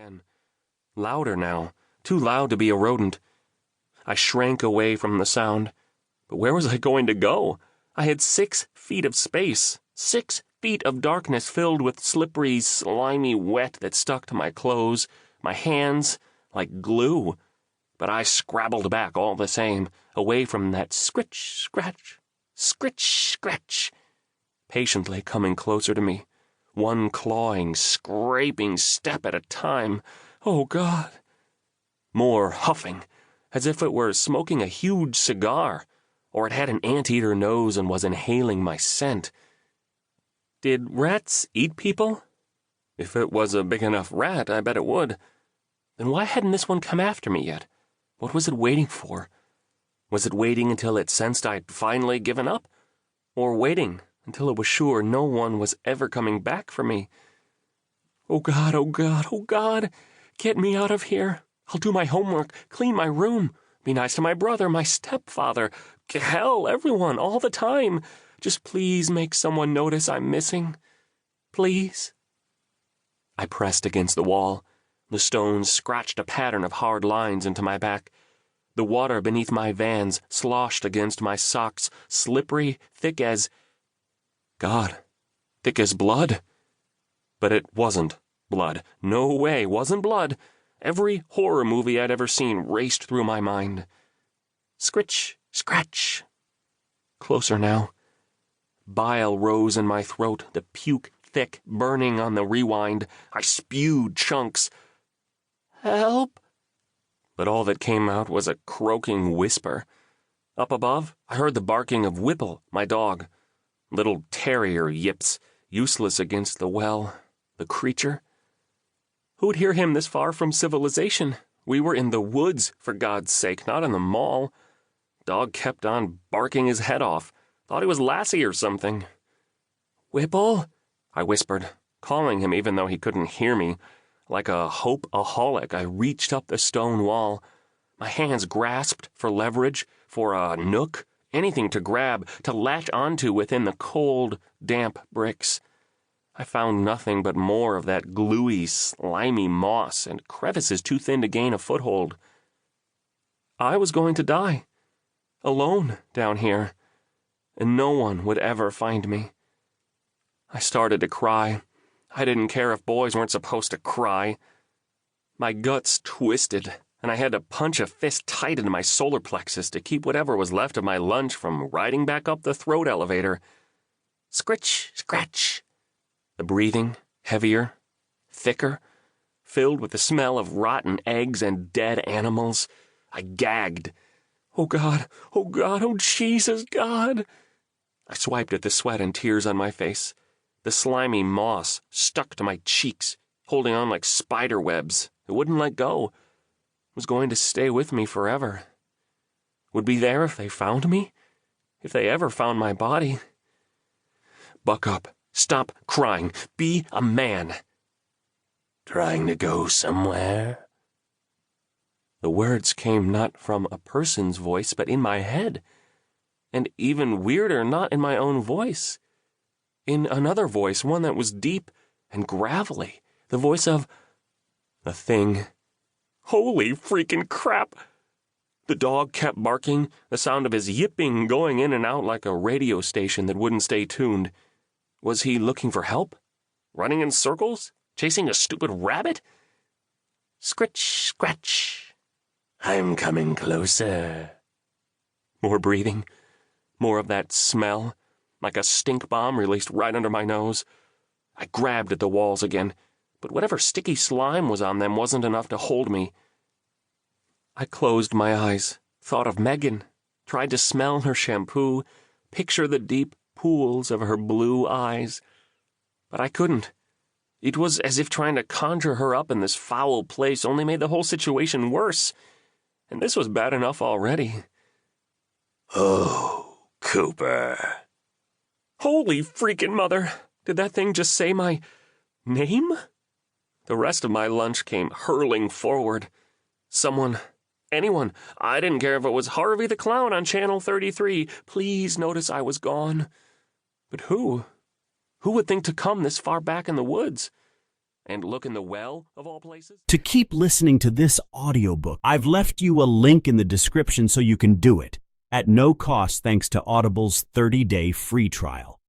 again. Louder now, too loud to be a rodent. I shrank away from the sound. But where was I going to go? I had 6 feet of space, 6 feet of darkness filled with slippery, slimy wet that stuck to my clothes, my hands, like glue. But I scrabbled back all the same, away from that scritch, scratch, patiently coming closer to me, one clawing, scraping step at a time. Oh, God! More huffing, as if it were smoking a huge cigar, or it had an anteater nose and was inhaling my scent. Did rats eat people? If it was a big enough rat, I bet it would. Then why hadn't this one come after me yet? What was it waiting for? Was it waiting until it sensed I'd finally given up? Or waiting until it was sure no one was ever coming back for me? Oh, God, oh, God, oh, God! Get me out of here. I'll do my homework, clean my room, be nice to my brother, my stepfather, hell, everyone, all the time. Just please make someone notice I'm missing. Please. I pressed against the wall. The stones scratched a pattern of hard lines into my back. The water beneath my vans sloshed against my socks, slippery, thick as... God, thick as blood. But it wasn't blood. No way, wasn't blood. Every horror movie I'd ever seen raced through my mind. Scritch, scratch. Closer now. Bile rose in my throat, the puke thick, burning on the rewind. I spewed chunks. Help! But all that came out was a croaking whisper. Up above, I heard the barking of Whipple, my dog. Little terrier yips, useless against the well. The creature. Who'd hear him this far from civilization? We were in the woods, for God's sake, not in the mall. Dog kept on barking his head off. Thought he was Lassie or something. Whipple? I whispered, calling him even though he couldn't hear me. Like a hope-aholic, I reached up the stone wall. My hands grasped for leverage, for a nook, anything to grab, to latch onto within the cold, damp bricks. I found nothing but more of that gluey, slimy moss and crevices too thin to gain a foothold. I was going to die. Alone down here. And no one would ever find me. I started to cry. I didn't care if boys weren't supposed to cry. My guts twisted, and I had to punch a fist tight into my solar plexus to keep whatever was left of my lunch from riding back up the throat elevator. Scritch, scratch. The breathing, heavier, thicker, filled with the smell of rotten eggs and dead animals. I gagged. Oh, God, oh, God, oh, Jesus, God! I swiped at the sweat and tears on my face. The slimy moss stuck to my cheeks, holding on like spider webs. It wouldn't let go. It was going to stay with me forever. Would be there if they found me? If they ever found my body? Buck up. Stop crying. Be a man. Trying to go somewhere? The words came not from a person's voice, but in my head. And even weirder, not in my own voice. In another voice, one that was deep and gravelly. The voice of... a thing. Holy freaking crap! The dog kept barking, the sound of his yipping going in and out like a radio station that wouldn't stay tuned. Was he looking for help? Running in circles? Chasing a stupid rabbit? Scritch, scratch. I'm coming closer. More breathing. More of that smell, like a stink bomb released right under my nose. I grabbed at the walls again, but whatever sticky slime was on them wasn't enough to hold me. I closed my eyes, thought of Megan, tried to smell her shampoo, picture the deep pools of her blue eyes. But I couldn't. It was as if trying to conjure her up in this foul place only made the whole situation worse. And this was bad enough already. Oh, Cooper. Holy freaking mother! Did that thing just say my name? The rest of my lunch came hurling forward. Someone, anyone, I didn't care if it was Harvey the Clown on Channel 33, please notice I was gone. But who? Who would think to come this far back in the woods? And look in the well, of all places? To keep listening to this audiobook, I've left you a link in the description so you can do it, at no cost thanks to Audible's 30-day free trial.